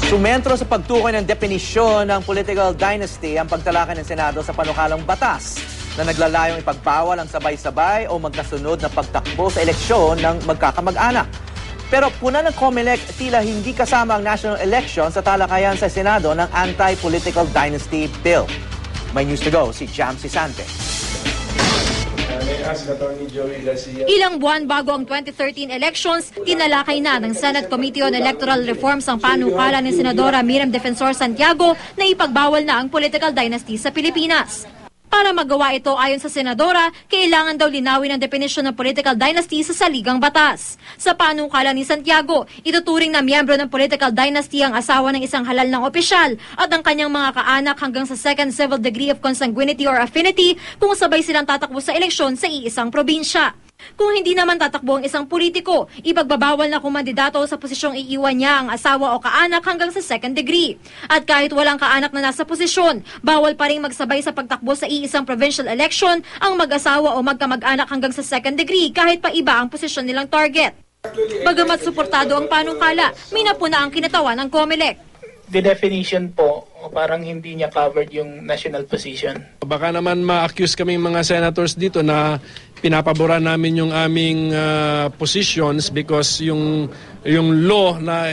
Sumentro sa pagtukoy ng definisyon ng political dynasty ang pagtalakay ng Senado sa panukalang batas na naglalayong ipagbawal ang sabay-sabay o magkasunod na pagtakbo sa eleksyon ng magkakamag-anak. Pero puna ng COMELEC, tila hindi kasama ang national election sa talakayan sa Senado ng Anti-Political Dynasty Bill. May news to go, si Jam Sisante. Ilang buwan bago ang 2013 elections, tinalakay na ng Senate Committee on Electoral Reforms ang panukala ni Senadora Miriam Defensor Santiago na ipagbawal na ang political dynasty sa Pilipinas. Para magawa ito ayon sa Senadora, kailangan daw linawin ang definisyon ng political dynasty sa saligang batas. Sa panukala ni Santiago, ituturing na miyembro ng political dynasty ang asawa ng isang halal ng opisyal at ang kanyang mga kaanak hanggang sa second civil degree of consanguinity or affinity kung sabay silang tatakbo sa eleksyon sa iisang probinsya. Kung hindi naman tatakbo ang isang politiko, ipagbabawal na kung mandidato sa posisyong iiwan niya ang asawa o kaanak hanggang sa second degree. At kahit walang kaanak na nasa posisyon, bawal pa rin magsabay sa pagtakbo sa iisang provincial election ang mag-asawa o magkamag-anak hanggang sa second degree kahit pa iba ang posisyon nilang target. Bagamat suportado ang panukala, minapuna ang kinatawan ng COMELEC. The definition po, parang hindi niya covered yung national position. Baka naman ma-accuse kaming mga senators dito na pinapaboran namin yung aming positions because yung law na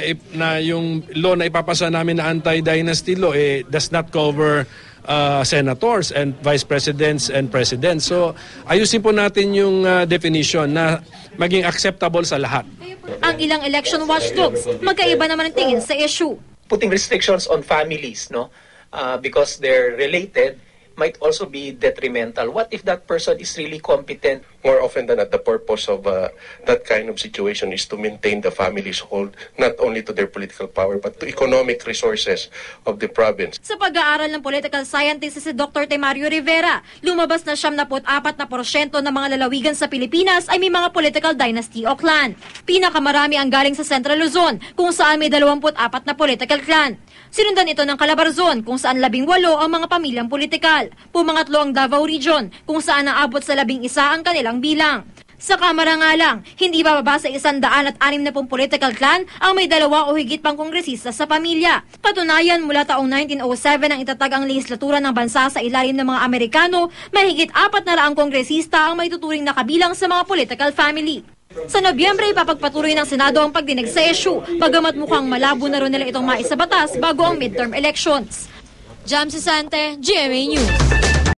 ipapasa namin na anti-dynasty law does not cover senators and vice presidents and presidents. So ayusin po natin yung definition na maging acceptable sa lahat. Ang ilang election watchdogs, magkaiba naman ang tingin sa issue. Putting restrictions on families, because they're related, might also be detrimental. What if that person is really competent? More often than not, the purpose of that kind of situation is to maintain the family's hold, not only to their political power, but to economic resources of the province. Sa pag-aaral ng political scientist si Dr. Temario Rivera, lumabas na 74% ng mga lalawigan sa Pilipinas ay may mga political dynasty o clan. Pinakamarami ang galing sa Central Luzon, kung saan may 24 na political clan. Sinundan ito ng Calabarzon, kung saan 18 ang mga pamilyang politikal. Pumangatlo ang Davao Region, kung saan naabot sa 11 ang kanilang bilang. Sa Kamara nga lang, hindi bababa sa 160 political clan ang may 2 o higit pang kongresista sa pamilya. Patunayan, mula taong 1907 ang itatag ang lehislatura ng bansa sa ilalim ng mga Amerikano, mahigit 400 kongresista ang may tuturing na kabilang sa mga political family. Sa Nobyembre, ipapagpatuloy ng Senado ang pagdinig sa issue, bagamat mukhang malabo na rin nila itong maisabatas bago ang midterm elections. Jam Sisante, GMA News.